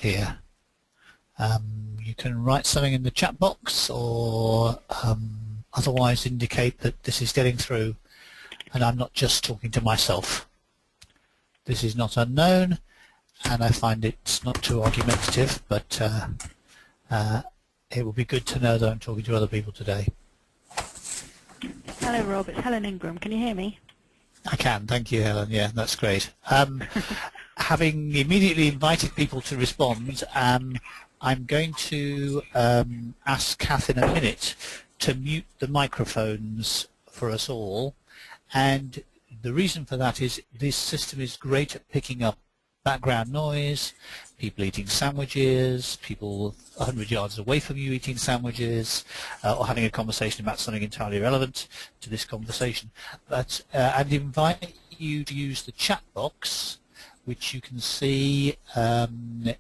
here. You can write something in the chat box or otherwise indicate that this is getting through and I'm not just talking to myself. This is not unknown, and I find it's not too argumentative, but it will be good to know that I'm talking to other people today. Hello Rob, it's Helen Ingram. Can you hear me? I can, thank you Helen, yeah, that's great. Having immediately invited people to respond, I'm going to ask Kath in a minute to mute the microphones for us all, and the reason for that is this system is great at picking up background noise, people eating sandwiches, people 100 yards away from you eating sandwiches, or having a conversation about something entirely irrelevant to this conversation. But I'd invite you to use the chat box, which you can see, you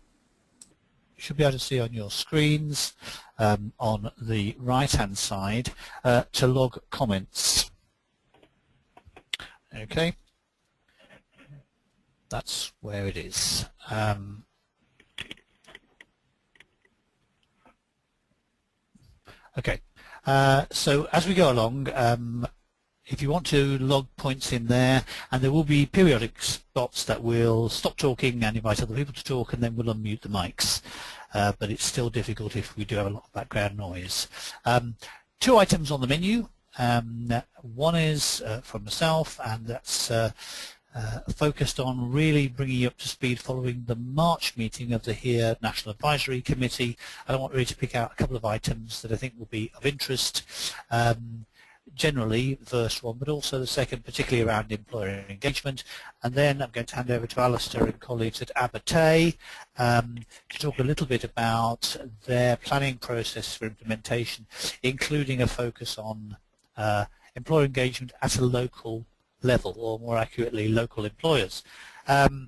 should be able to see on your screens on the right-hand side, to log comments. Okay. That's where it is. Okay, so as we go along, if you want to log points in there, and there will be periodic spots that will stop talking and invite other people to talk, and then we'll unmute the mics. But it's still difficult if we do have a lot of background noise. 2 items on the menu. One is from myself, and that's focused on really bringing you up to speed following the March meeting of the HERE National Advisory Committee. And I want really to pick out a couple of items that I think will be of interest. Generally, the first one, but also the second, particularly around employer engagement. And then I'm going to hand over to Alistair and colleagues at Abate to talk a little bit about their planning process for implementation, including a focus on employer engagement at a local level, or more accurately, local employers. So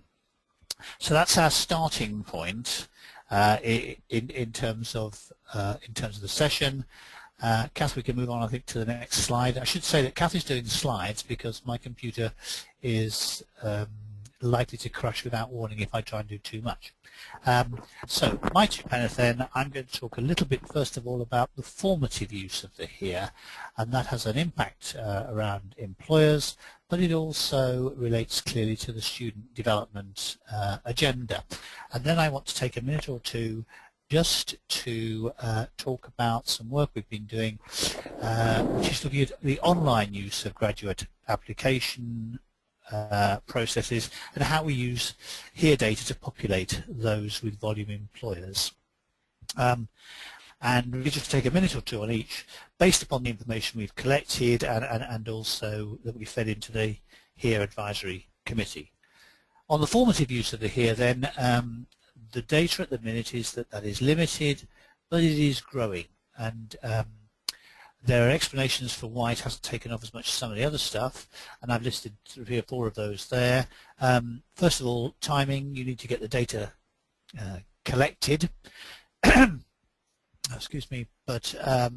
that's our starting point in terms of the session. Kath, we can move on, I think, to the next slide. I should say that Kath is doing the slides because my computer is likely to crash without warning if I try and do too much. So my 2 minutes then, I'm going to talk a little bit first of all about the formative use of the HERE, and that has an impact around employers, but it also relates clearly to the student development agenda. And then I want to take a minute or two just to talk about some work we've been doing, which is looking at the online use of graduate application processes and how we use HERE data to populate those with volume employers. And really just take a minute or 2 on each, based upon the information we've collected and also that we fed into the HERE Advisory Committee. On the formative use of the HERE then, the data at the minute is that is limited, but it is growing, and there are explanations for why it hasn't taken off as much as some of the other stuff, and I've listed 3 or 4 of those there. First of all, timing. You need to get the data collected. Excuse me, but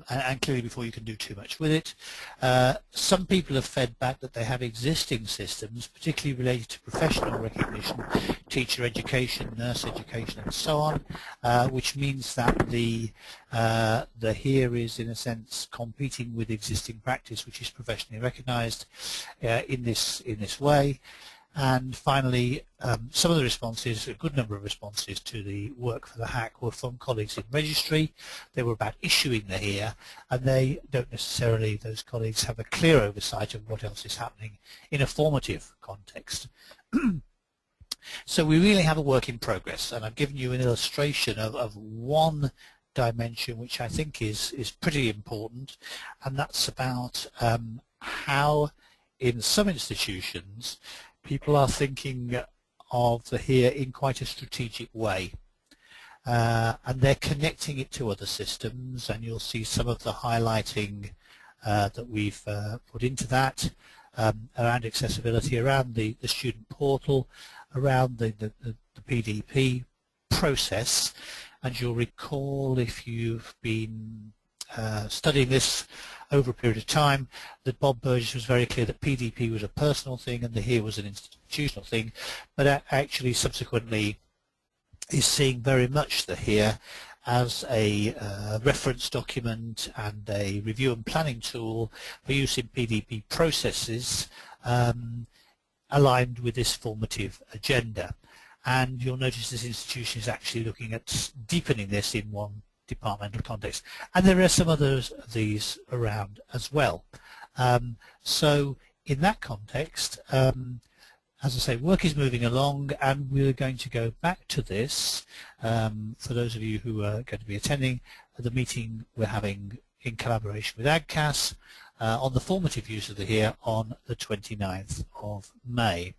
and clearly before you can do too much with it. Some people have fed back that they have existing systems, particularly related to professional recognition, teacher education, nurse education, and so on, which means that the HERE is in a sense competing with existing practice, which is professionally recognised in this way. And finally, some of the responses, a good number of responses to the work for the hack were from colleagues in registry. They were about issuing the HERE, and they don't necessarily, those colleagues, have a clear oversight of what else is happening in a formative context. So we really have a work in progress, and I've given you an illustration of one dimension which I think is pretty important, and that's about how in some institutions people are thinking of the HERE in quite a strategic way, and they're connecting it to other systems, and you'll see some of the highlighting that we've put into that around accessibility, around the student portal, around the PDP process. And you'll recall, if you've been studying this over a period of time, that Bob Burgess was very clear that PDP was a personal thing and the HERE was an institutional thing, but actually subsequently is seeing very much the HERE as a reference document and a review and planning tool for use in PDP processes aligned with this formative agenda. And you'll notice this institution is actually looking at deepening this in one departmental context. And there are some others of these around as well. So in that context, as I say, work is moving along, and we're going to go back to this for those of you who are going to be attending the meeting we're having in collaboration with AGCAS on the formative use of the HERE on the 29th of May.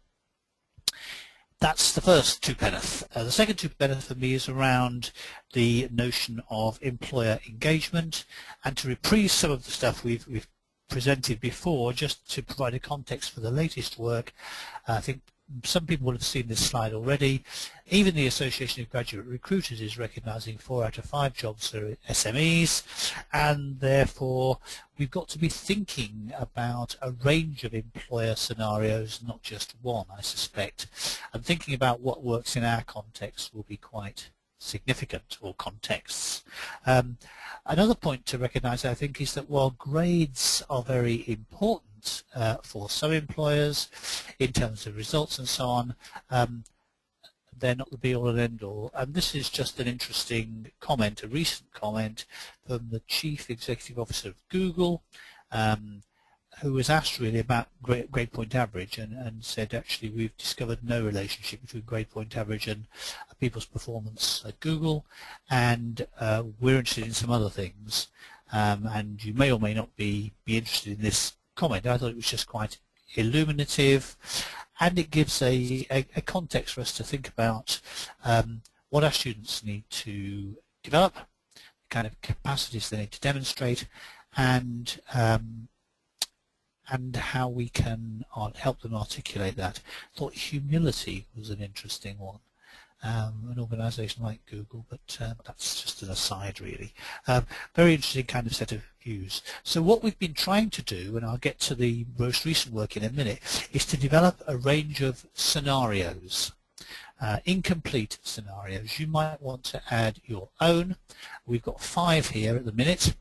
That's the first two-penneth. The second two-penneth for me is around the notion of employer engagement, and to reprise some of the stuff we've presented before, just to provide a context for the latest work. I think some people will have seen this slide already. Even the Association of Graduate Recruiters is recognising 4 out of 5 jobs are SMEs, and therefore we've got to be thinking about a range of employer scenarios, not just one, I suspect. And thinking about what works in our context will be quite significant, or contexts. Another point to recognise, I think, is that while grades are very important for some employers in terms of results and so on, they're not the be-all and end-all. And this is just an interesting comment, a recent comment from the Chief Executive Officer of Google, who was asked really about grade point average, and said actually we've discovered no relationship between grade point average and people's performance at Google, and we're interested in some other things, and you may or may not be interested in this comment. I thought it was just quite illuminative, and it gives a context for us to think about what our students need to develop, the kind of capacities they need to demonstrate, and how we can help them articulate that. I thought humility was an interesting one. An organisation like Google, but that's just an aside really. Very interesting kind of set of views. So what we've been trying to do, and I'll get to the most recent work in a minute, is to develop a range of scenarios. Incomplete scenarios. You might want to add your own. We've got 5 here at the minute.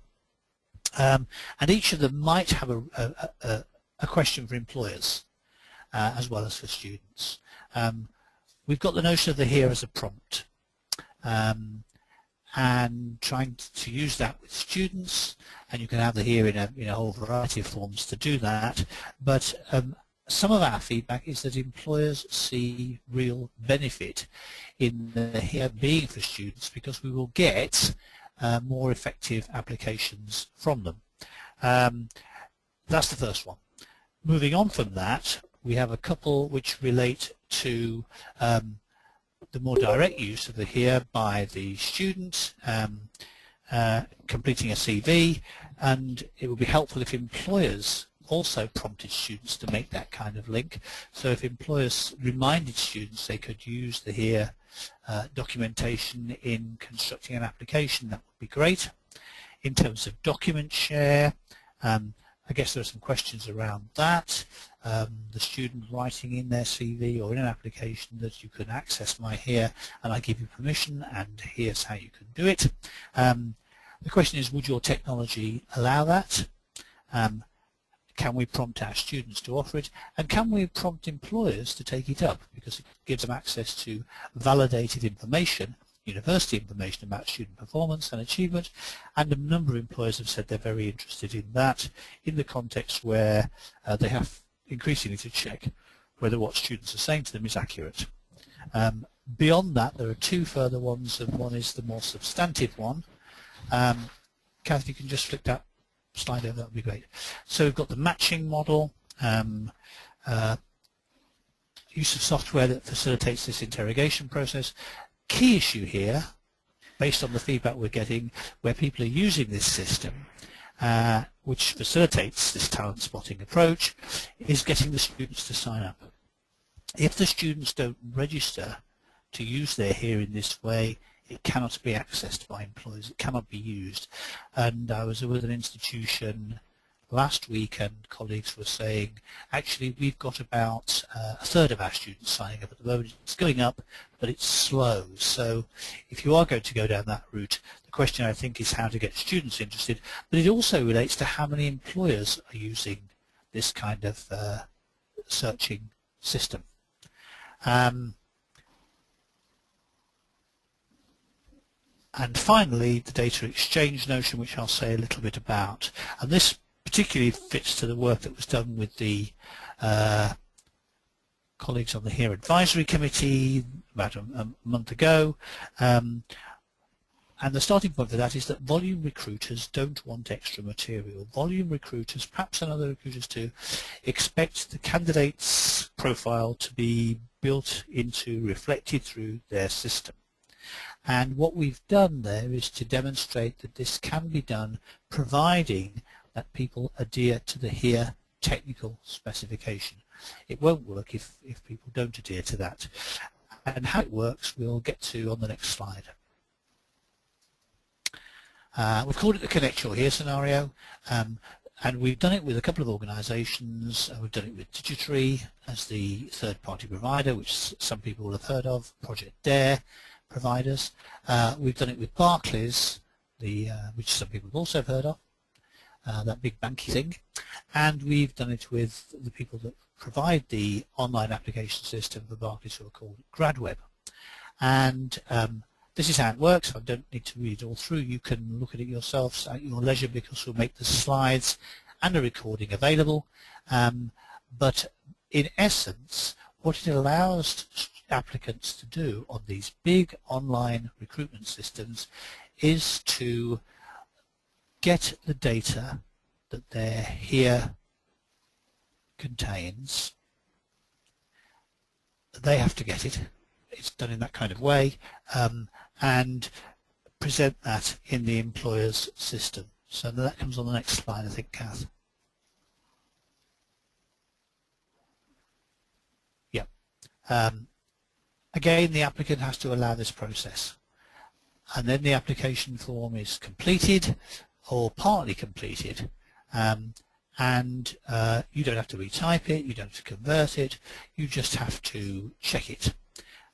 And each of them might have a question for employers as well as for students. We've got the notion of the HERE as a prompt, and trying to use that with students, and you can have the HERE in a whole variety of forms to do that. But some of our feedback is that employers see real benefit in the HERE being for students, because we will get more effective applications from them. That's the first one. Moving on from that, we have a couple which relate to the more direct use of the HERE by the student completing a CV, and it would be helpful if employers also prompted students to make that kind of link. So if employers reminded students they could use the HERE documentation in constructing an application, that would be great. In terms of document share, I guess there are some questions around that. The student writing in their CV or in an application that you can access my HERE and I give you permission, and here's how you can do it. The question is, would your technology allow that? Can we prompt our students to offer it, and can we prompt employers to take it up, because it gives them access to validated information, university information about student performance and achievement, and a number of employers have said they're very interested in that in the context where they have increasingly to check whether what students are saying to them is accurate. Beyond that, there are 2 further ones, and one is the more substantive one. Kath, if you can just flick that slide over, that would be great. So we've got the matching model, use of software that facilitates this interrogation process. Key issue here, based on the feedback we're getting, where people are using this system, which facilitates this talent spotting approach, is getting the students to sign up. If the students don't register to use their HERE in this way, it cannot be accessed by employers, it cannot be used. And I was with an institution last week, and colleagues were saying, actually, we've got about a third of our students signing up at the moment. It's going up, but it's slow. So if you are going to go down that route, the question, I think, is how to get students interested, but it also relates to how many employers are using this kind of searching system. And finally, the data exchange notion, which I'll say a little bit about. And this particularly fits to the work that was done with the colleagues on the HERE Advisory Committee about a month ago. And the starting point for that is that volume recruiters don't want extra material. Volume recruiters, perhaps and other recruiters too, expect the candidate's profile to be built into, reflected through their system. And what we've done there is to demonstrate that this can be done providing that people adhere to the HERE technical specification. It won't work if people don't adhere to that. And how it works we'll get to on the next slide. We've called it the Connect Your HERE scenario, and we've done it with a couple of organisations. We've done it with Digitory as the third-party provider, which some people will have heard of, Project DARE providers. We've done it with Barclays, which some people have also heard of, that big banky thing, and we've done it with the people that provide the online application system for Barclays, who are called GradWeb. And this is how it works. I don't need to read it all through. You can look at it yourselves at your leisure, because we'll make the slides and a recording available. But in essence, what it allows applicants to do on these big online recruitment systems is to get the data that their HERE contains. They have to get it. It's done in that kind of way, and present that in the employer's system. So that comes on the next slide, I think, Kath. Yeah. Again, the applicant has to allow this process, and then the application form is completed or partly completed, and you don't have to retype it, you don't have to convert it, you just have to check it.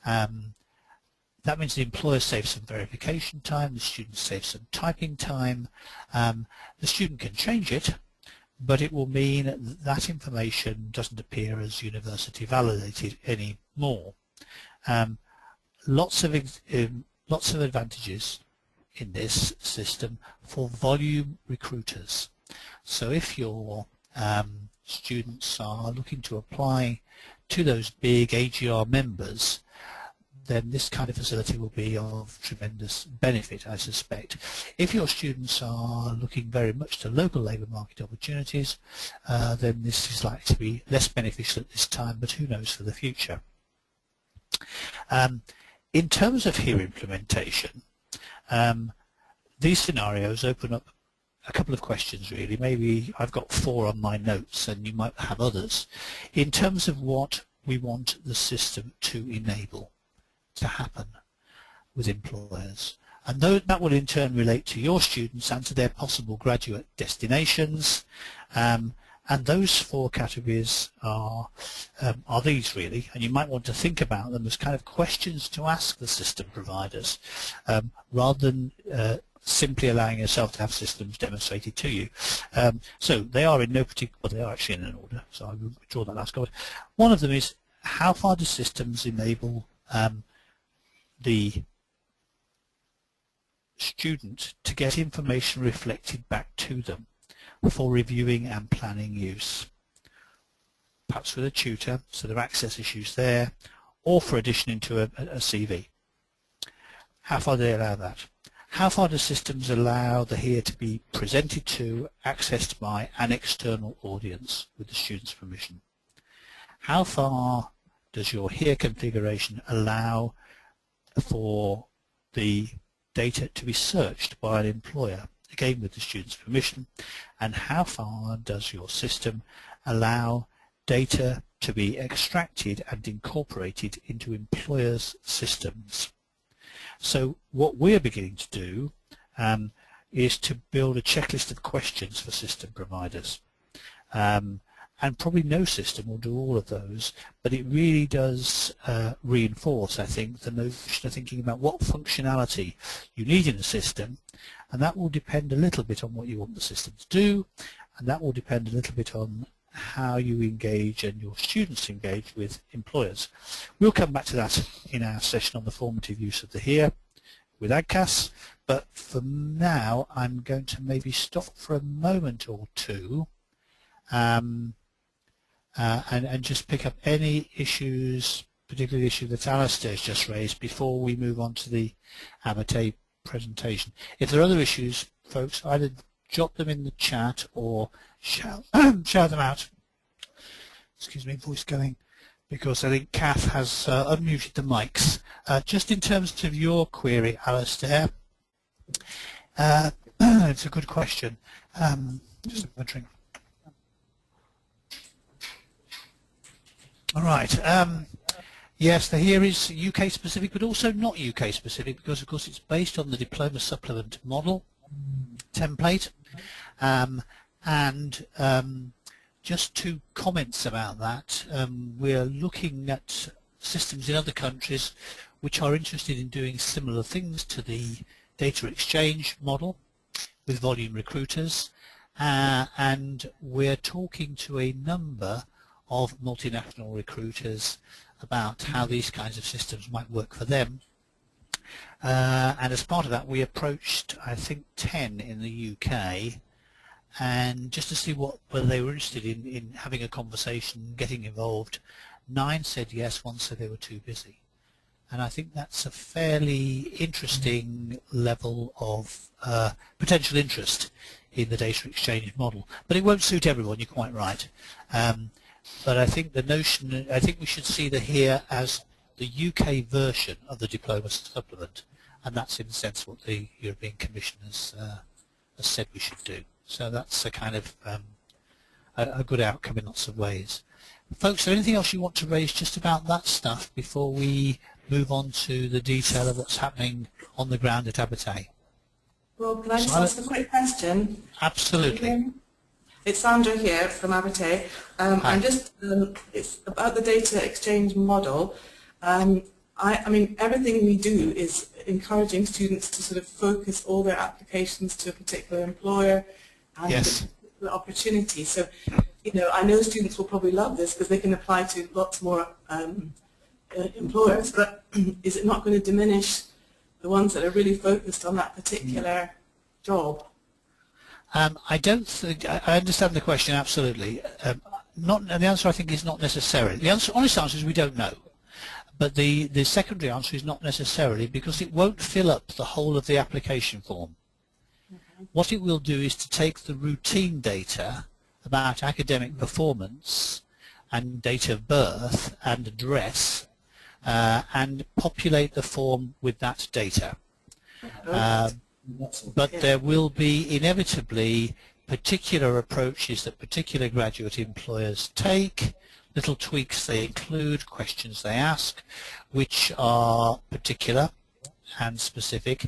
That means the employer saves some verification time, the student saves some typing time. The student can change it, but it will mean that that information doesn't appear as university validated anymore. Lots of advantages in this system for volume recruiters. So if your students are looking to apply to those big AGR members, then this kind of facility will be of tremendous benefit, I suspect. If your students are looking very much to local labour market opportunities, then this is likely to be less beneficial at this time, but who knows for the future. In terms of HERE implementation, these scenarios open up a couple of questions really. Maybe I've got 4 on my notes and you might have others. In terms of what we want the system to enable to happen with employers, and that will in turn relate to your students and to their possible graduate destinations, and those 4 categories are these really, and you might want to think about them as kind of questions to ask the system providers, rather than simply allowing yourself to have systems demonstrated to you. So they are in no particular, well, they are actually in an order, so I will draw that last comment. One of them is, how far do systems enable the student to get information reflected back to them for reviewing and planning use, perhaps with a tutor, so there are access issues there, or for addition into a CV. How far do they allow that? How far do systems allow the HERE to be presented to, accessed by an external audience with the student's permission? How far does your HERE configuration allow for the data to be searched by an employer, again with the student's permission? And how far does your system allow data to be extracted and incorporated into employers' systems? So what we're beginning to do, is to build a checklist of questions for system providers. And probably no system will do all of those, but it really does reinforce, I think, the notion of thinking about what functionality you need in the system, and that will depend a little bit on what you want the system to do, and that will depend a little bit on how you engage and your students engage with employers. We'll come back to that in our session on the formative use of the HERE with AGCAS, but for now I'm going to maybe stop for a moment or two and just pick up any issues, particularly the issue that Alistair's just raised, before we move on to the ABATE presentation. If there are other issues, folks, either jot them in the chat or shout them out. Excuse me, voice going, because I think Kath has unmuted the mics. Just in terms of your query, Alistair, it's a good question. Just wondering. All right. Yes, the HERE is UK specific, but also not UK specific, because of course it's based on the diploma supplement model template. Just 2 comments about that. We're looking at systems in other countries which are interested in doing similar things to the data exchange model with volume recruiters, and we're talking to a number of multinational recruiters about how these kinds of systems might work for them. And as part of that, we approached, I think, 10 in the UK, and just to see whether they were interested in having a conversation, getting involved. 9 said yes, 1 said they were too busy. And I think that's a fairly interesting level of potential interest in the data exchange model. But it won't suit everyone, you're quite right. But I think I think we should see the HERE as the UK version of the diploma supplement, and that's in a sense what the European Commission has said we should do. So that's a kind of a good outcome in lots of ways. Folks, is there anything else you want to raise just about that stuff before we move on to the detail of what's happening on the ground at ABATE? Rob, can I just ask a quick question? Absolutely. It's Sandra here from ABATE. I'm just, it's about the data exchange model. I mean, everything we do is encouraging students to sort of focus all their applications to a particular employer and yes. a particular opportunity. So, you know, I know students will probably love this because they can apply to lots more employers, but is it not going to diminish the ones that are really focused on that particular job? I don't think, I understand the question absolutely. And the answer I think is not necessarily. The honest answer is we don't know. But the secondary answer is not necessarily, because it won't fill up the whole of the application form. Okay. What it will do is to take the routine data about academic performance and date of birth and address and populate the form with that data. But there will be inevitably particular approaches that particular graduate employers take, little tweaks they include, questions they ask, which are particular and specific,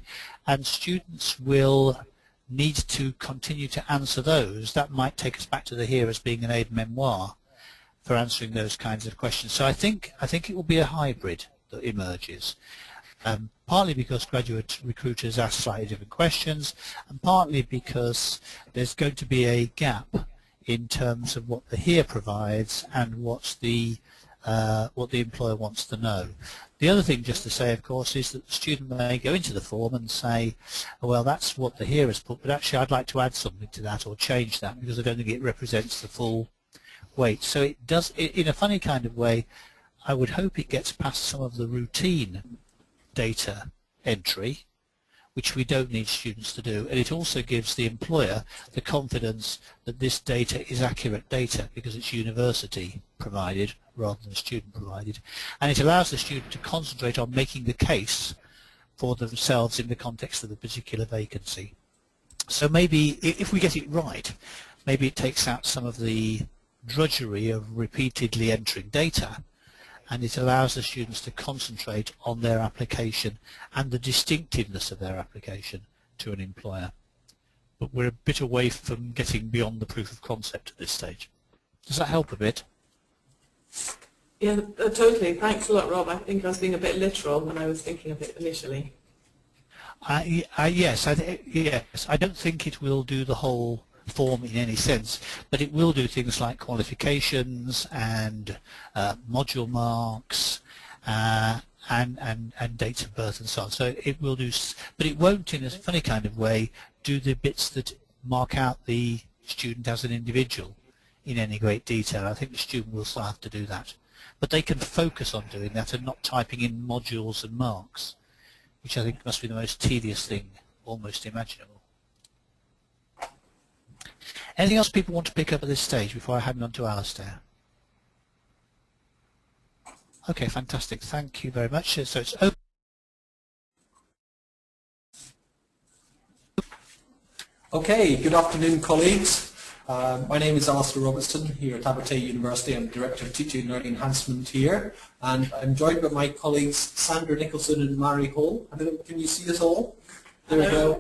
and students will need to continue to answer those. That might take us back to the HERE as being an aide-memoire for answering those kinds of questions. So I think it will be a hybrid that emerges. Partly because graduate recruiters ask slightly different questions, and partly because there's going to be a gap in terms of what the HERE provides and what the employer wants to know. The other thing just to say, of course, is that the student may go into the form and say, oh, well, that's what the HERE has put, but actually I'd like to add something to that or change that because I don't think it represents the full weight. So it does, in a funny kind of way, I would hope it gets past some of the routine data entry, which we don't need students to do, and it also gives the employer the confidence that this data is accurate data because it's university provided rather than student provided, and it allows the student to concentrate on making the case for themselves in the context of the particular vacancy. So maybe if we get it right, maybe it takes out some of the drudgery of repeatedly entering data, and it allows the students to concentrate on their application and the distinctiveness of their application to an employer. but we're a bit away from getting beyond the proof of concept at this stage. Does that help a bit? Yeah, totally. Thanks a lot, Rob. I think I was being a bit literal when I was thinking of it initially. Yes, I don't think it will do the whole form in any sense, but it will do things like qualifications and module marks and dates of birth and so on. So it will do, but it won't, in a funny kind of way, do the bits that mark out the student as an individual in any great detail. I think the student will still have to do that. But they can focus on doing that and not typing in modules and marks, which I think must be the most tedious thing almost imaginable. Anything else people want to pick up at this stage before I hand on to Alistair? Okay, fantastic. Thank you very much. So it's open. Okay, good afternoon, colleagues. My name is Alistair Robertson here at Abertay University. I'm Director of Teaching and Learning Enhancement here, and I'm joined by my colleagues Sandra Nicholson and Mary Hall. I don't know, can you see us all? There we go.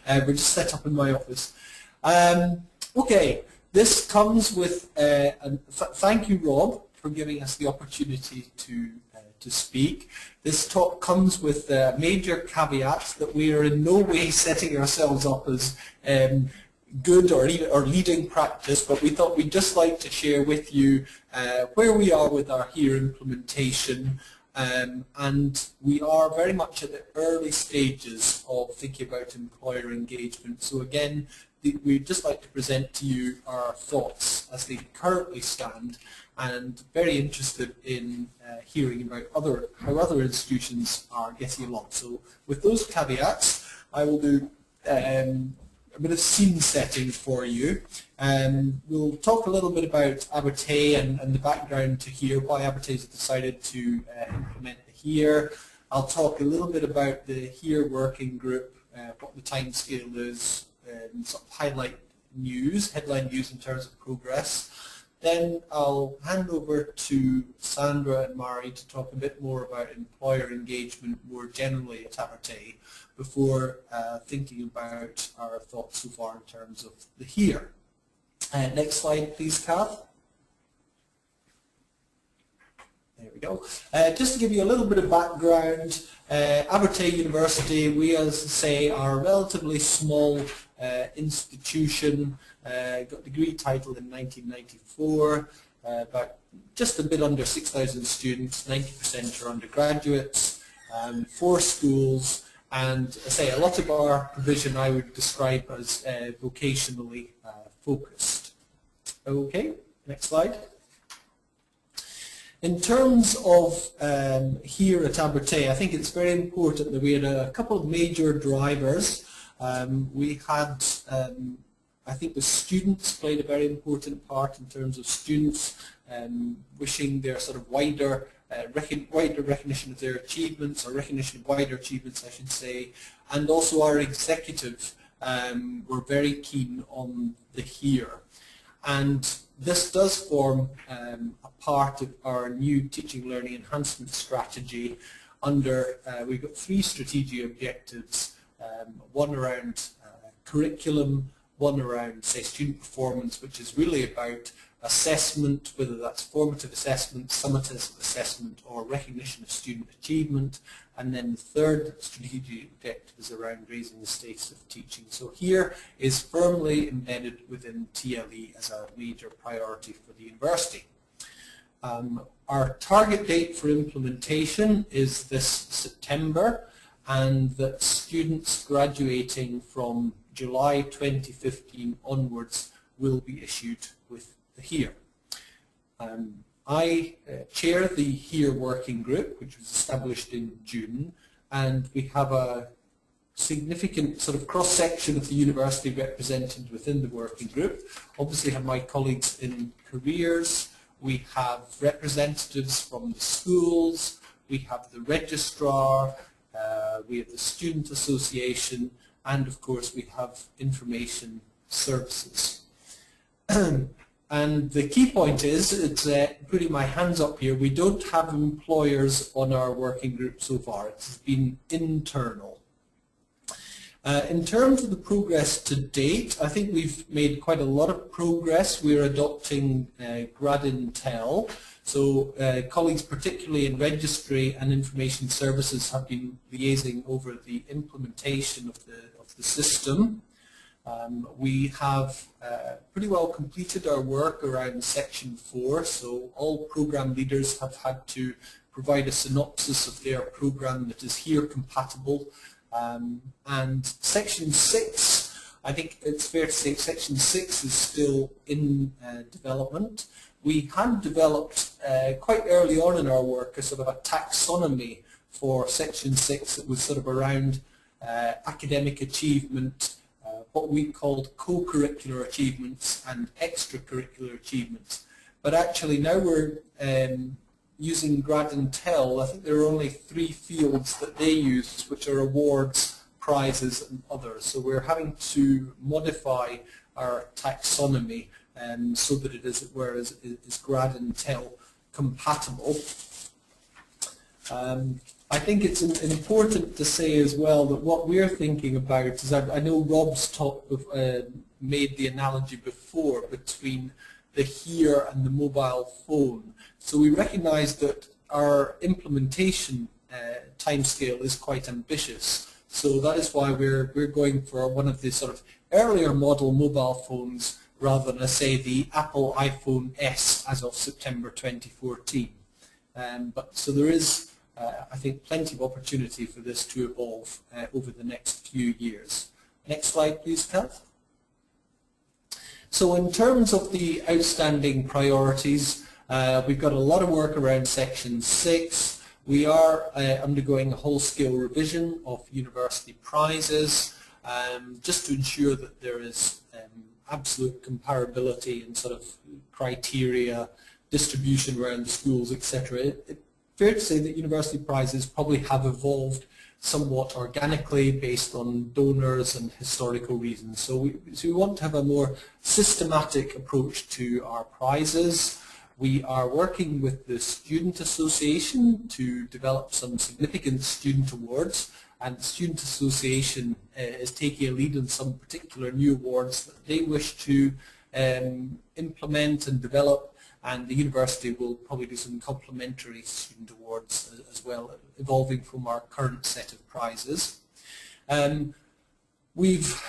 We're just set up in my office. Okay, this comes with, thank you, Rob, for giving us the opportunity to speak. This talk comes with major caveats that we are in no way setting ourselves up as good or leading practice, but we thought we'd just like to share with you where we are with our HERE implementation, and we are very much at the early stages of thinking about employer engagement. So again, we'd just like to present to you our thoughts as they currently stand, and very interested in hearing about how other institutions are getting along. So with those caveats, I will do a bit of scene setting for you. We'll talk a little bit about Abertay and the background to HERE, why Abertay has decided to implement the HERE. I'll talk a little bit about the HERE working group, what the timescale is, sort of highlight news, headline news in terms of progress. Then I'll hand over to Sandra and Mari to talk a bit more about employer engagement more generally at Abertay before thinking about our thoughts so far in terms of the HERE. Next slide, please, Kath. There we go. Just to give you a little bit of background, Abertay University, we, as I say, are a relatively small institution. Got degree title in 1994, about just a bit under 6,000 students, 90% are undergraduates, 4 schools, and I say a lot of our provision I would describe as vocationally focused. Okay, next slide. In terms of HERE at Abertay, I think it's very important that we had a couple of major drivers. We had, I think the students played a very important part in terms of students wishing their sort of wider recognition of their achievements, or recognition of wider achievements, I should say, and also our executive were very keen on the HERE. And this does form a part of our new teaching learning enhancement strategy under, we've got 3 strategic objectives, one around curriculum, one around, say, student performance, which is really about assessment, whether that's formative assessment, summative assessment, or recognition of student achievement. And then the third strategic objective is around raising the status of teaching. So HERE is firmly embedded within TLE as a major priority for the university. Our target date for implementation is this September, and that students graduating from July 2015 onwards will be issued with the HERE. I chair the HERE working group, which was established in June, and we have a significant sort of cross-section of the university represented within the working group. Obviously, I have my colleagues in careers, we have representatives from the schools, we have the registrar, we have the student association, and of course we have information services. And the key point is, it's putting my hands up here, we don't have employers on our working group so far. It's been internal. In terms of the progress to date, I think we've made quite a lot of progress. We're adopting GradIntel. So colleagues, particularly in registry and information services, have been liaising over the implementation of the system. We have pretty well completed our work around Section 4, so all program leaders have had to provide a synopsis of their program that is here compatible. And Section 6, I think it's fair to say Section 6 is still in development. We had developed quite early on in our work a sort of a taxonomy for Section 6 that was sort of around academic achievement, what we called co-curricular achievements and extracurricular achievements. But actually now we're using GradIntel. I think there are only 3 fields that they use, which are awards, prizes and others. So we're having to modify our taxonomy so that it is GradIntel compatible. I think it's important to say as well that what we're thinking about is, I know Rob's made the analogy before between the HERE and the mobile phone. So we recognize that our implementation timescale is quite ambitious. So that is why we're going for one of the sort of earlier model mobile phones rather than, say, the Apple iPhone S as of September 2014. So there is, I think, plenty of opportunity for this to evolve over the next few years. Next slide, please, Kath. So in terms of the outstanding priorities, we've got a lot of work around Section 6. We are undergoing a whole-scale revision of university prizes, just to ensure that there is absolute comparability and sort of criteria, distribution around the schools, etc. It's fair to say that university prizes probably have evolved somewhat organically based on donors and historical reasons. So we want to have a more systematic approach to our prizes. We are working with the Student Association to develop some significant student awards, and the Student Association is taking a lead on some particular new awards that they wish to implement and develop, and the university will probably do some complementary student awards as well, evolving from our current set of prizes. We've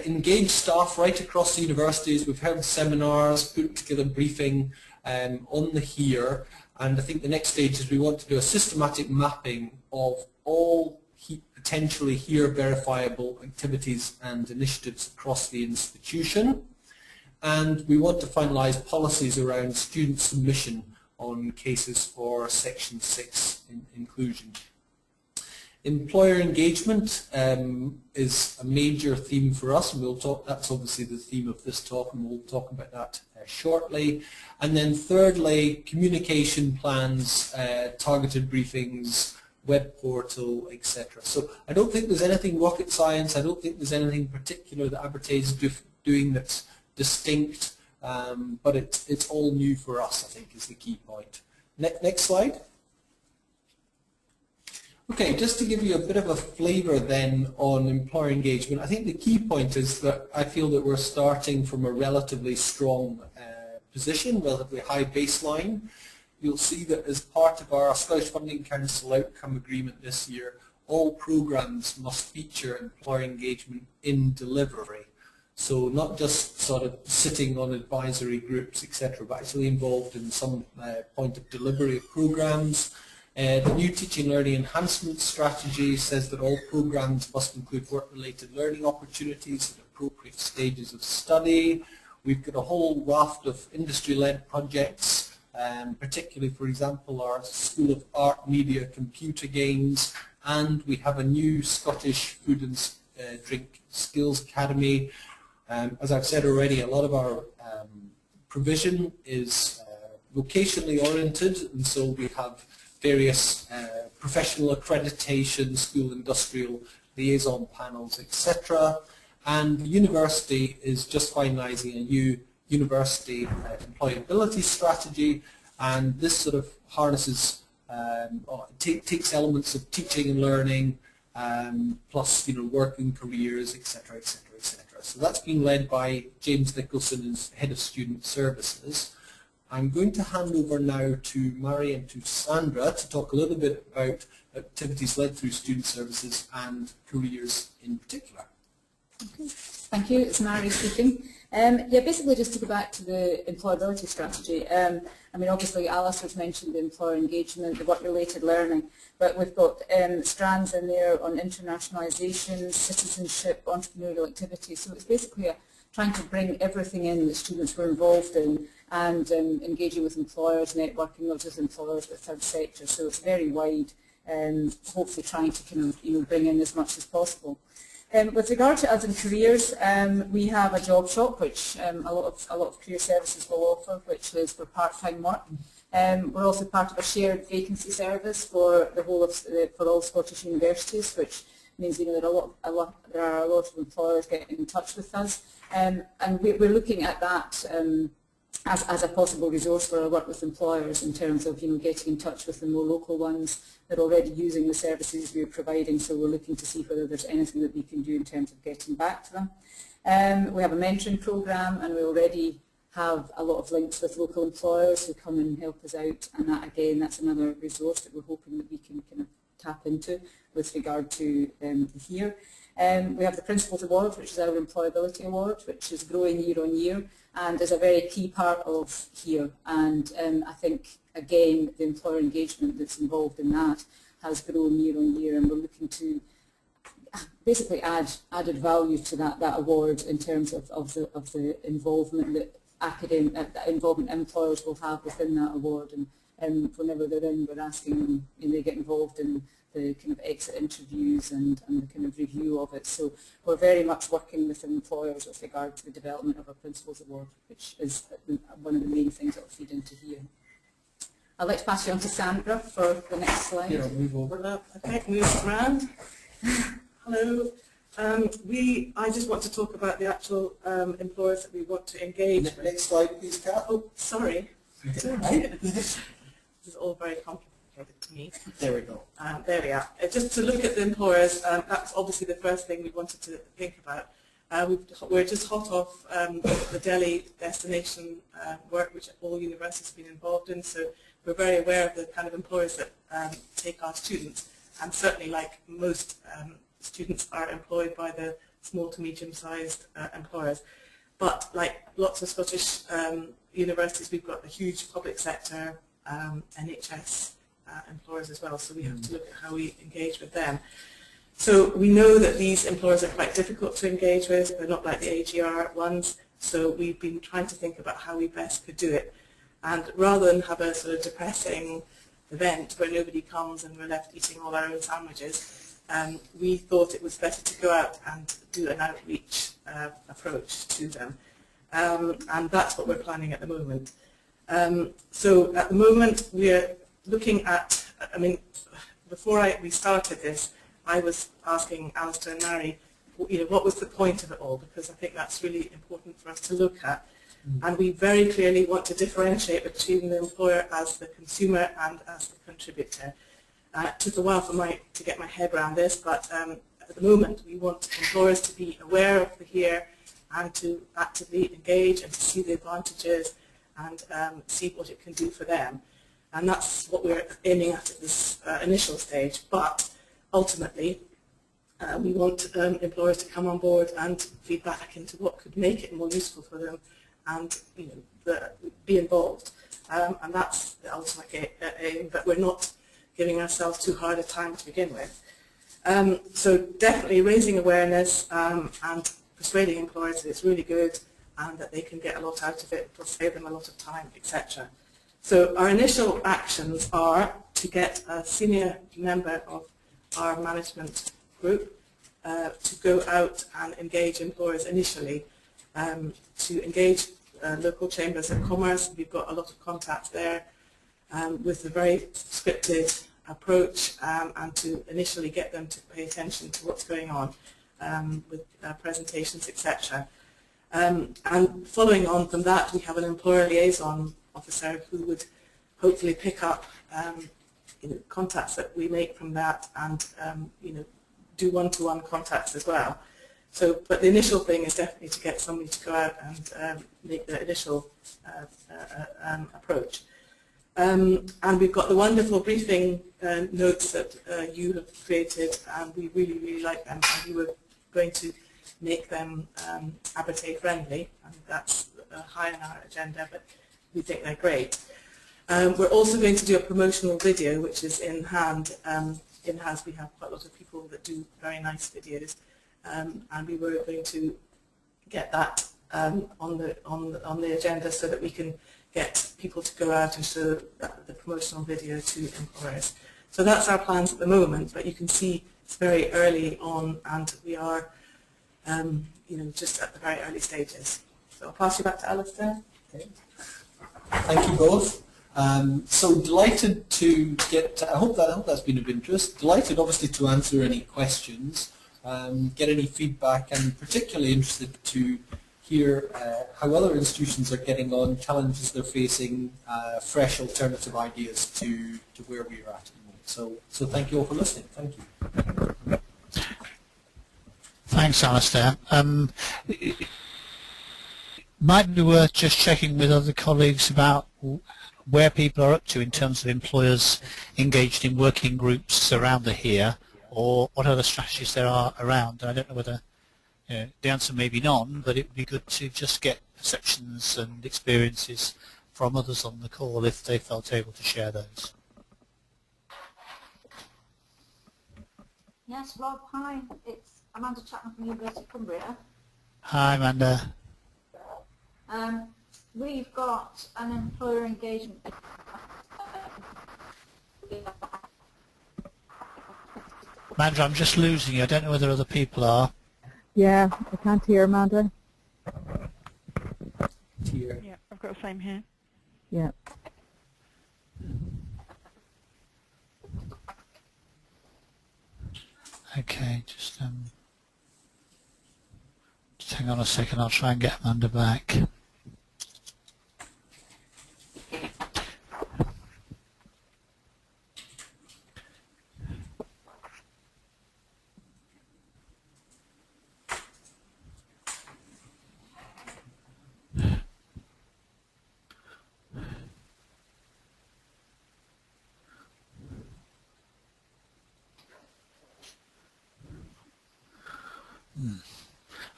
engaged staff right across the universities. We've held seminars, put together briefing on the HERE, and I think the next stage is we want to do a systematic mapping of all potentially HERE verifiable activities and initiatives across the institution. And we want to finalise policies around student submission on cases for Section 6 inclusion. Employer engagement is a major theme for us, and we'll talk. That's obviously the theme of this talk, and we'll talk about that shortly. And then thirdly, communication plans, targeted briefings, web portal, etc. So I don't think there's anything rocket science. I don't think there's anything particular that Abertay is doing that's distinct, but it's all new for us, I think, is the key point. Next slide. Okay, just to give you a bit of a flavour then on employer engagement, I think the key point is that I feel that we're starting from a relatively strong position, relatively high baseline. You'll see that as part of our Scottish Funding Council outcome agreement this year, all programmes must feature employer engagement in delivery. So not just sort of sitting on advisory groups, etc., but actually involved in some point of delivery of programmes. The new Teaching Learning Enhancement Strategy says that all programmes must include work-related learning opportunities at appropriate stages of study. We've got a whole raft of industry-led projects, particularly, for example, our School of Art, Media, Computer Games, and we have a new Scottish Food and Drink Skills Academy. As I've said already, a lot of our provision is vocationally oriented, and so we have various professional accreditation, school industrial liaison panels, etc. And the university is just finalising a new university employability strategy, and this sort of harnesses, takes elements of teaching and learning, plus working careers, etc., etc., etc. So that's being led by James Nicholson as Head of Student Services. I'm going to hand over now to Mary and to Sandra to talk a little bit about activities led through Student Services and careers in particular. Okay. Thank you. It's Mary speaking. Yeah, basically just to go back to the employability strategy. I mean, obviously Alistair's mentioned the employer engagement, the work-related learning, but we've got strands in there on internationalisation, citizenship, entrepreneurial activities. So it's basically trying to bring everything in that students were involved in and engaging with employers, networking, not just employers but third sector. So it's very wide, and hopefully trying to kind of bring in as much as possible. With regard to us in careers, we have a job shop which a lot of career services will offer, which is for part-time work. We're also part of a shared vacancy service for the whole of for all Scottish universities, which means there are a lot of employers getting in touch with us, and we're looking at that as a possible resource for our work with employers in terms of getting in touch with the more local ones that are already using the services we're providing. So we're looking to see whether there's anything that we can do in terms of getting back to them. We have a mentoring programme, and we already have a lot of links with local employers who come and help us out, and that again, that's another resource that we're hoping that we can kind of tap into with regard to here. We have the Principals Award, which is our employability award, which is growing year on year and is a very key part of here. And I think, again, the employer engagement that's involved in that has grown year on year, and we're looking to basically add added value to that award in terms of the involvement that involvement employers will have within that award. And whenever they're in, we're asking them, they get involved in the kind of exit interviews and the kind of review of it. So we're very much working with employers with regard to the development of our Principals Award, which is one of the main things that will feed into here. I'd like to pass you on to Sandra for the next slide. Yeah, move over. Okay, move around. Hello. I just want to talk about the actual employers that we want to engage with. Next slide, please, Kat. Oh, sorry. This is all very complicated to me. There we go. There we are. Just to look at the employers, that's obviously the first thing we wanted to think about. We're just hot off the Delhi destination work, which all universities have been involved in, so we're very aware of the kind of employers that take our students, and certainly, like most students, are employed by the small to medium-sized employers. But like lots of Scottish universities, we've got a huge public sector, NHS employers as well, so we have to look at how we engage with them. So we know that these employers are quite difficult to engage with. They're not like the AGR ones, so we've been trying to think about how we best could do it. And rather than have a sort of depressing event where nobody comes and we're left eating all our own sandwiches, we thought it was better to go out and do an outreach approach to them. And that's what we're planning at the moment. So at the moment we're looking at, I mean, before we started this, I was asking Alistair and Mary, what was the point of it all? Because I think that's really important for us to look at. And we very clearly want to differentiate between the employer as the consumer and as the contributor. It took a while to get my head around this, but at the moment we want employers to be aware of the here and to actively engage and to see the advantages and see what it can do for them. And that's what we're aiming at this initial stage. But ultimately, we want employers to come on board and feed back into what could make it more useful for them and be involved. And that's the ultimate aim, but we're not giving ourselves too hard a time to begin with. So definitely raising awareness and persuading employers that it's really good and that they can get a lot out of it, it'll save them a lot of time, etc. So our initial actions are to get a senior member of our management group to go out and engage employers initially, to engage local chambers of commerce. We've got a lot of contacts there with a very scripted approach and to initially get them to pay attention to what's going on with presentations, etc. And following on from that, we have an employer liaison officer who would hopefully pick up contacts that we make from that and do one-to-one contacts as well. So, but the initial thing is definitely to get somebody to go out and make the initial approach. And we've got the wonderful briefing notes that you have created, and we really, really like them, and we were going to make them Abertay friendly, and that's high on our agenda, but we think they're great. We're also going to do a promotional video, which is in hand. In-house we have quite a lot of people that do very nice videos, and we were going to get that on the agenda so that we can get people to go out and show the promotional video to employers. So that's our plans at the moment, but you can see it's very early on, and we are just at the very early stages. So I'll pass you back to Alistair. Okay. Thank you both. So delighted to get, I hope that's been of interest. Delighted obviously to answer any questions, get any feedback, and particularly interested to hear how other institutions are getting on, challenges they're facing, fresh alternative ideas to where we are at the moment. So thank you all for listening. Thank you. Thanks, Alistair. Might be worth just checking with other colleagues about where people are up to in terms of employers engaged in working groups around the here, or what other strategies there are around. I don't know whether the answer may be none, but it would be good to just get perceptions and experiences from others on the call if they felt able to share those. Yes, Rob, hi. It's Amanda Chapman from University of Cumbria. Hi, Amanda. We've got an employer engagement. Amanda, I'm just losing you. I don't know whether other people are. Yeah, I can't hear Amanda. Here. Yeah, I've got the same here. Yeah. Okay, just hang on a second. I'll try and get Amanda back.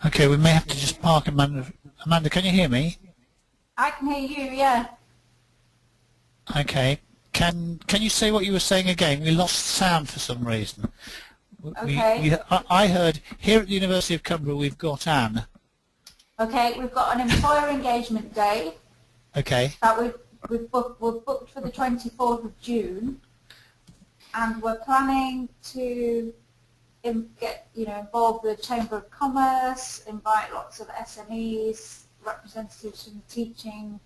Okay, we may have to just park Amanda. Amanda, can you hear me? I can hear you, yeah. Okay. Can you say what you were saying again? We lost sound for some reason. Okay. I heard here at the University of Cumbria we've got Anne. Okay, we've got an employer engagement day Okay. that we've booked for the 24th of June, and we're planning to involve the Chamber of Commerce, invite lots of SMEs, representatives from the teaching,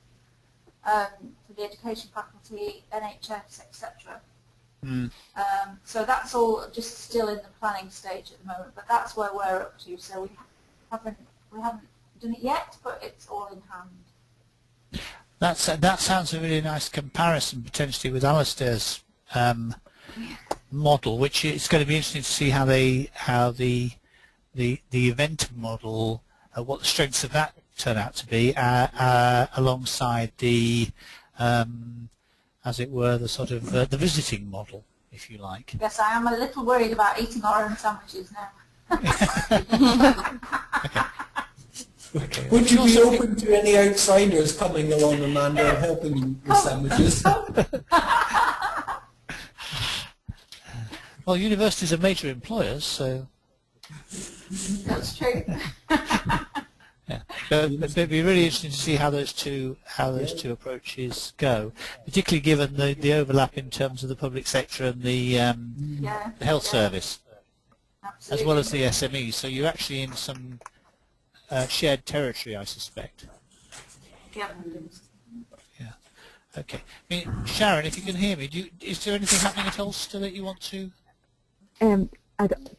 for the education faculty, NHS, etc. So that's all just still in the planning stage at the moment, but that's where we're up to. So we haven't done it yet, but it's all in hand. That sounds a really nice comparison potentially with Alistair's model, which it's going to be interesting to see how the event model, what the strengths of that turn out to be, alongside the as it were, the sort of the visiting model, if you like. Yes, I am a little worried about eating our own sandwiches now. Okay. Would you be open to any outsiders coming along, Amanda, and helping with sandwiches? Well, universities are major employers, so... That's true. Yeah, but it'd be really interesting to see how those two approaches go, particularly given the overlap in terms of the public sector and the health service, Absolutely. as well as the SMEs. So you're actually in some shared territory, I suspect. Yeah. Yeah. Okay. I mean, Sharon, if you can hear me, is there anything happening at Ulster that you want to? Can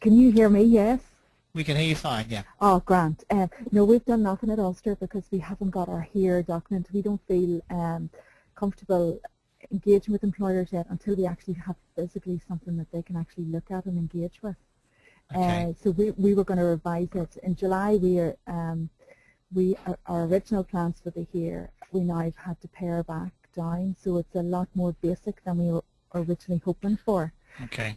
you hear me? Yes. We can hear you fine. Yeah. Oh, Grant. No, we've done nothing at Ulster because we haven't got our HERE document. We don't feel comfortable engaging with employers yet until we actually have physically something that they can actually look at and engage with. Okay. So we were going to revise it. In July, our original plans for the year, we now have had to pare back down, so it's a lot more basic than we were originally hoping for. Okay.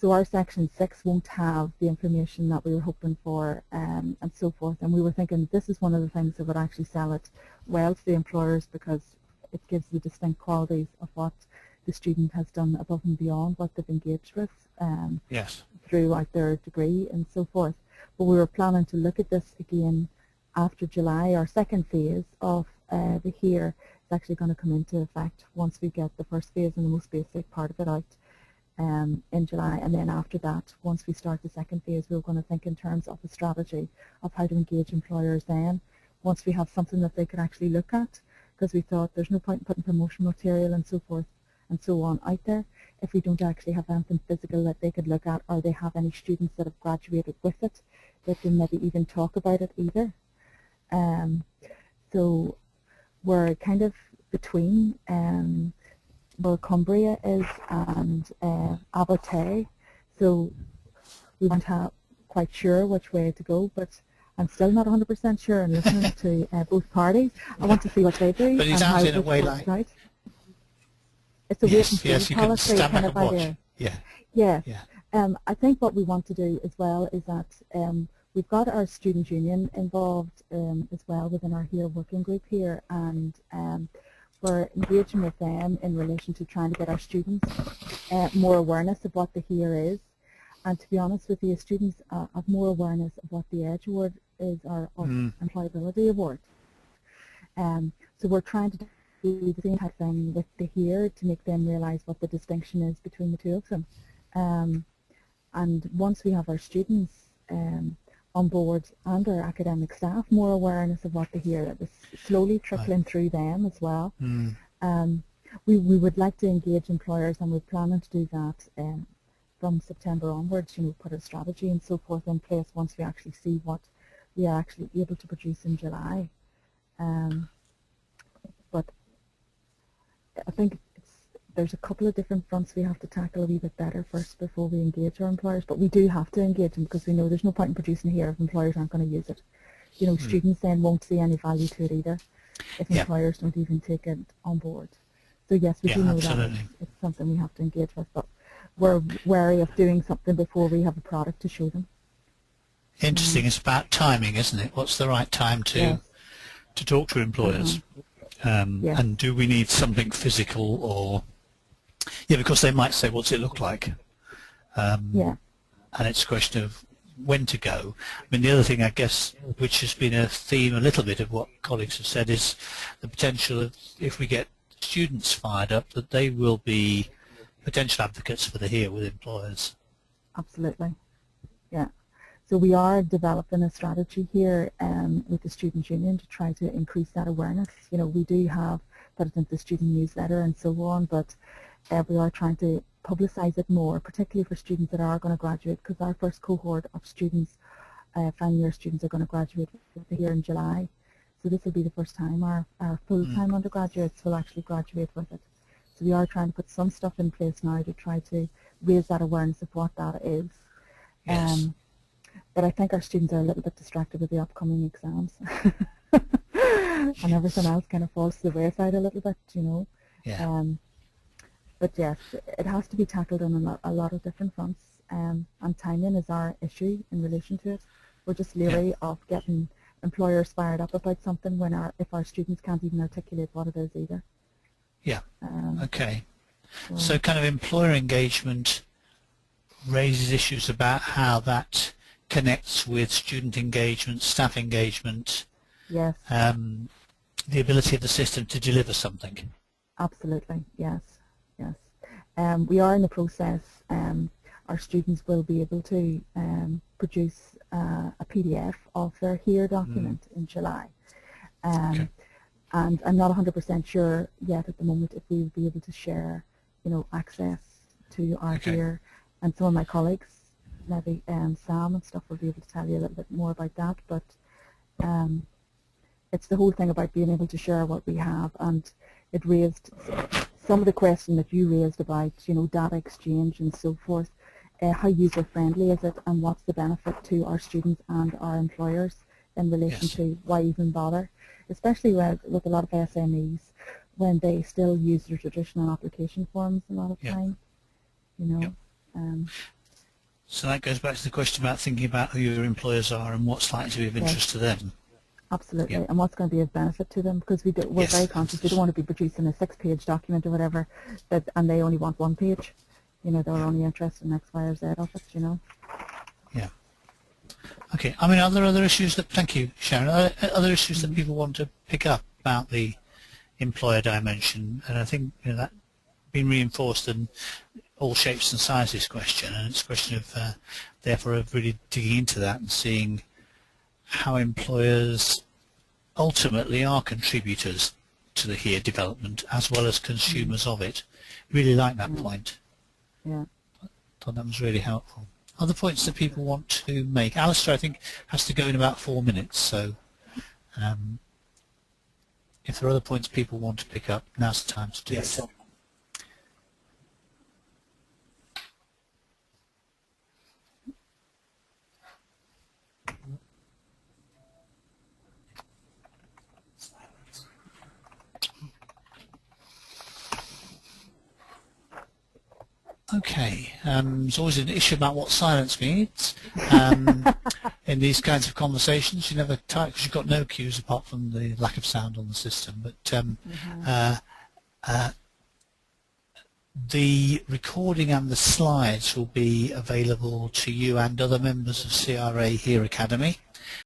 So our section 6 won't have the information that we were hoping for, and so forth. And we were thinking this is one of the things that would actually sell it well to the employers, because it gives the distinct qualities of what the student has done above and beyond what they've engaged with Yes. throughout their degree and so forth. But we were planning to look at this again after July. Our second phase of the year is actually going to come into effect once we get the first phase and the most basic part of it out in July. And then after that, once we start the second phase, we're going to think in terms of a strategy of how to engage employers then, once we have something that they can actually look at, because we thought there's no point in putting promotional material and so forth and so on out there if we don't actually have anything physical that they could look at, or they have any students that have graduated with it that can maybe even talk about it either. So we're kind of between where Cumbria is and Abertay, so we weren't quite sure which way to go, but I'm still not 100% sure. I'm listening to both parties. I want to see what they do. But it and sounds how in a way works like... out. It's a wait and see Yes, you can policy stand kind back of and watch. idea. Yeah. Yes. Yeah. I think what we want to do as well is that we've got our student union involved as well within our HERE working group here, and we're engaging with them in relation to trying to get our students more awareness of what the HERE is. And to be honest with you, students have more awareness of what the EDGE Award is, or Employability Award. So we're trying to do the same type of thing with the HERE to make them realise what the distinction is between the two of them. And once we have our students on board and our academic staff, more awareness of what the HERE is, slowly trickling through them as well. We would like to engage employers, and we're planning to do that from September onwards, put a strategy and so forth in place once we actually see what we are actually able to produce in July. But I think there's a couple of different fronts we have to tackle a wee bit better first before we engage our employers, but we do have to engage them, because we know there's no point in producing HERE if employers aren't going to use it. Students then won't see any value to it either if employers don't even take it on board. So yes, we do know that it's something we have to engage with, but we're wary of doing something before we have a product to show them. Interesting. It's about timing, isn't it? What's the right time to talk to employers? And do we need something physical, or because they might say, what's it look like? And it's a question of when to go. I mean, the other thing, I guess, which has been a theme a little bit of what colleagues have said, is the potential of, if we get students fired up, that they will be potential advocates for the HERE with employers. Absolutely. Yeah. So we are developing a strategy here with the Student Union to try to increase that awareness. We do have put it into the student newsletter and so on, but we are trying to publicise it more, particularly for students that are going to graduate, because our first cohort of students, final year students, are going to graduate here in July. So this will be the first time our full-time undergraduates will actually graduate with it. So we are trying to put some stuff in place now to try to raise that awareness of what that is. Yes. But I think our students are a little bit distracted with the upcoming exams. And everything else kind of falls to the wayside a little bit, Yeah. But yes, it has to be tackled on a lot of different fronts, and timing is our issue in relation to it. We're just leery of getting employers fired up about something when if our students can't even articulate what it is either. Yeah. Okay. So kind of employer engagement raises issues about how that connects with student engagement, staff engagement, yes, the ability of the system to deliver something. Absolutely, yes, yes. We are in the process. Our students will be able to produce a PDF of their HERE document in July. And I'm not 100% sure yet at the moment if we will be able to share, access to our HERE. And some of my colleagues, maybe Sam and stuff, will be able to tell you a little bit more about that. But it's the whole thing about being able to share what we have, and it raised some of the question that you raised about, data exchange and so forth. how user-friendly is it, and what's the benefit to our students and our employers in relation Yes. to why even bother, especially with a lot of SMEs when they still use their traditional application forms a lot of Yeah. time, you know. Yeah. So that goes back to the question about thinking about who your employers are and what's likely to be of interest to them. Absolutely, Yeah. and what's going to be of benefit to them, because we're Yes. very conscious. We don't want to be producing a 6-page document or whatever, and they only want 1 page. You know, they're only interested in X, Y, or Z of it. You know. Yeah. Okay. I mean, are there other issues that? Thank you, Sharon. Are there other issues that people want to pick up about the employer dimension? And I think that been reinforced in all shapes and sizes question, and it's a question of therefore of really digging into that and seeing how employers ultimately are contributors to the HERE development as well as consumers of it. Really like that point. Yeah. Thought that was really helpful. Other points that people want to make? Alistair, I think, has to go in about 4 minutes, so if there are other points people want to pick up, now's the time to do Yes. it. Okay, there's always an issue about what silence means in these kinds of conversations. You never type because you've got no cues apart from the lack of sound on the system. But the recording and the slides will be available to you and other members of CRA HERE Academy.